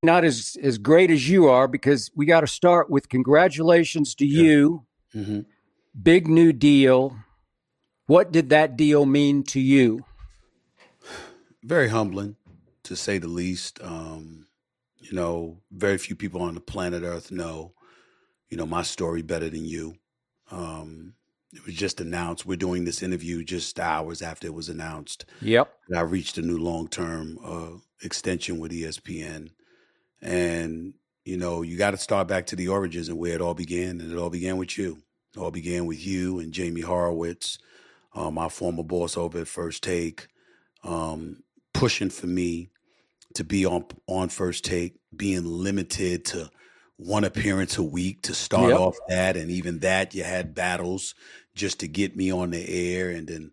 not as great as you are, because we got to start with congratulations to you. Mm-hmm. Big new deal. What did that deal mean to you? Very humbling, to say the least. Very few people on the planet Earth know, my story better than you. It was just announced. We're doing this interview just hours after it was announced. Yep. I reached a new long-term extension with ESPN. And, you got to start back to the origins and where it all began. And it all began with you. It all began with you and Jamie Horowitz, my former boss over at First Take, pushing for me to be on First Take, being limited to one appearance a week to start Yep. off that. And even that, you had battles just to get me on the air, and then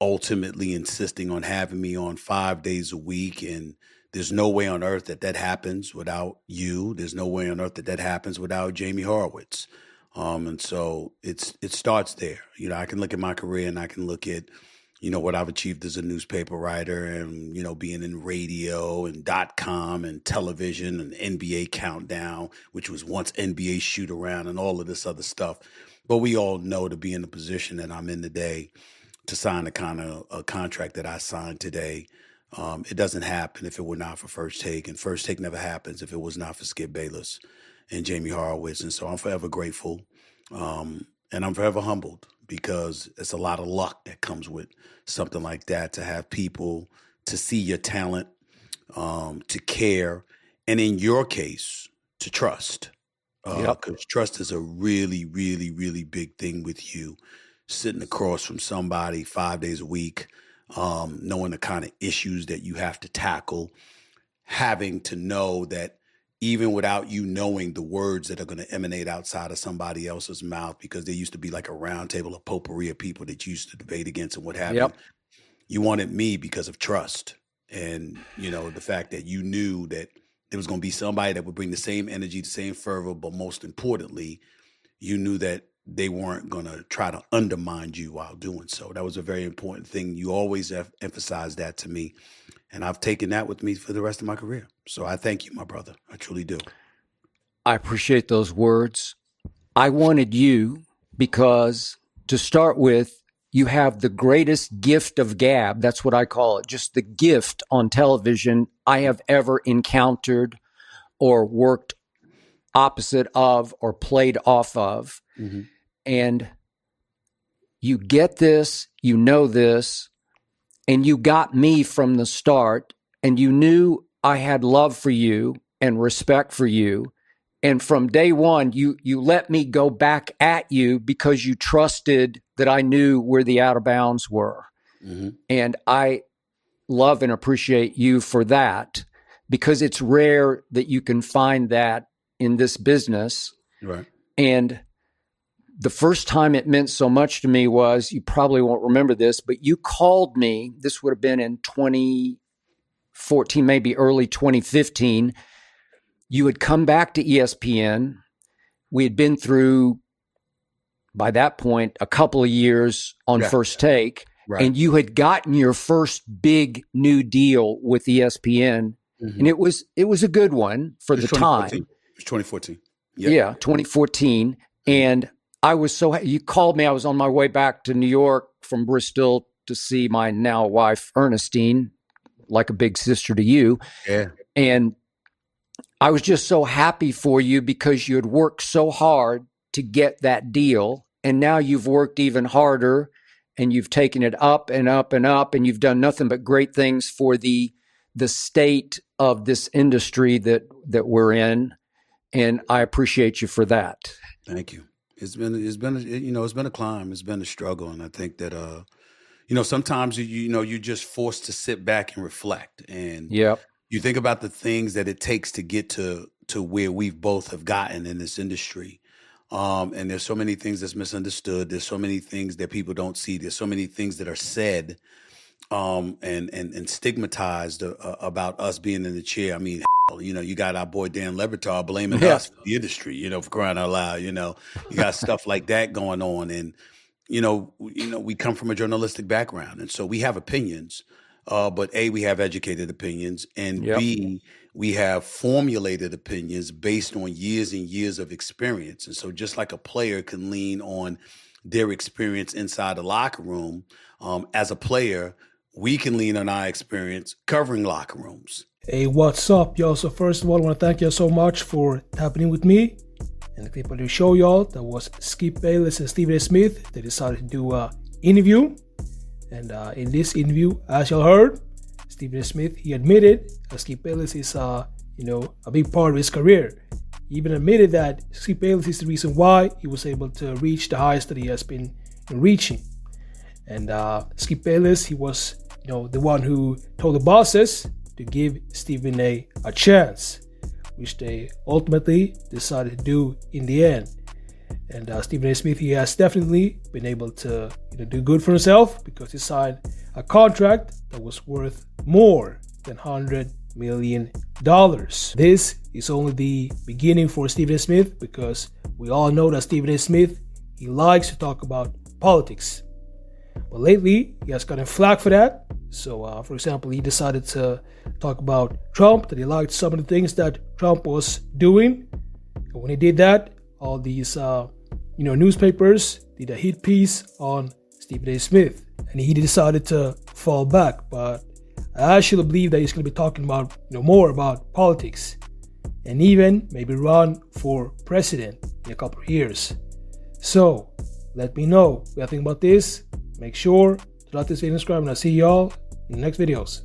ultimately insisting on having me on 5 days a week. And there's no way on earth that happens without you. There's no way on earth that happens without Jamie Horowitz. And so it starts there. I can look at my career and I can look at, what I've achieved as a newspaper writer and, being in radio and .com and television and NBA Countdown, which was once NBA Shoot Around and all of this other stuff. But we all know, to be in the position that I'm in today, to sign the kind of a contract that I signed today, it doesn't happen if it were not for First Take. And First Take never happens if it was not for Skip Bayless and Jamie Horowitz. And so I'm forever grateful. And I'm forever humbled, because it's a lot of luck that comes with something like that, to have people to see your talent, to care, and in your case, to trust. Because trust is a really, really, really big thing with you. Sitting across from somebody 5 days a week, knowing the kind of issues that you have to tackle, having to know that even without you knowing the words that are going to emanate outside of somebody else's mouth, because there used to be like a round table of potpourri of people that you used to debate against and what have you. You wanted me because of trust. And, the fact that you knew that there was going to be somebody that would bring the same energy, the same fervor, but most importantly, you knew that they weren't going to try to undermine you while doing so. That was a very important thing. You always have emphasized that to me. And I've taken that with me for the rest of my career. So I thank you, my brother. I truly do. I appreciate those words. I wanted you because, to start with, you have the greatest gift of gab. That's what I call it. Just the gift on television I have ever encountered or worked opposite of or played off of. Mm-hmm. And you get this, you know this, and you got me from the start, and you knew I had love for you and respect for you. And from day one, you let me go back at you because you trusted that I knew where the out of bounds were. Mm-hmm. And I love and appreciate you for that, because it's rare that you can find that in this business. Right. And the first time it meant so much to me was, you probably won't remember this, but you called me. This would have been in 2014, maybe early 2015. You had come back to ESPN. We had been through, by that point, a couple of years on First Take. Right. And you had gotten your first big new deal with ESPN. Mm-hmm. And it was a good one for the time. It was 2014. Yep. Yeah, 2014. And I was you called me. I was on my way back to New York from Bristol to see my now wife, Ernestine, like a big sister to you. Yeah. And I was just so happy for you, because you had worked so hard to get that deal. And now you've worked even harder, and you've taken it up and up and up, and you've done nothing but great things for the state of this industry that we're in. And I appreciate you for that. Thank you. It's been a climb. It's been a struggle. And I think that, sometimes, you're just forced to sit back and reflect. And you think about the things that it takes to get to where we've both have gotten in this industry. And there's so many things that's misunderstood. There's so many things that people don't see. There's so many things that are said and stigmatized about us being in the chair. I mean, you got our boy Dan LeBroN blaming us for the industry, for crying out loud. You got stuff like that going on. And, we come from a journalistic background. And so we have opinions. But A, we have educated opinions, and Yep. B, we have formulated opinions based on years and years of experience. And so just like a player can lean on their experience inside the locker room, as a player, we can lean on our experience covering locker rooms. Hey, what's up, y'all? So first of all, I want to thank y'all so much for tapping in with me. And the clip I do show y'all, that was Skip Bayless and Stephen A. Smith. They decided to do an interview. And in this interview, as y'all heard, Stephen A. Smith, he admitted that Skip Bayless is, a big part of his career. He even admitted that Skip Bayless is the reason why he was able to reach the highest that he has been reaching. And Skip Bayless, he was, the one who told the bosses to give Stephen A. chance, which they ultimately decided to do in the end. And Stephen A. Smith, he has definitely been able to do good for himself because he signed a contract that was worth more than $100 million. This is only the beginning for Stephen A. Smith because we all know that Stephen A. Smith, he likes to talk about politics. But lately, he has gotten flack for that. So, for example, he decided to talk about Trump, that he liked some of the things that Trump was doing. And when he did that, all these, newspapers did a hit piece on Stephen A. Smith. And he decided to fall back. But I actually believe that he's going to be talking about, more about politics. And even maybe run for president in a couple of years. So, let me know what you think about this. Make sure to like this video and subscribe, and I'll see y'all in the next videos.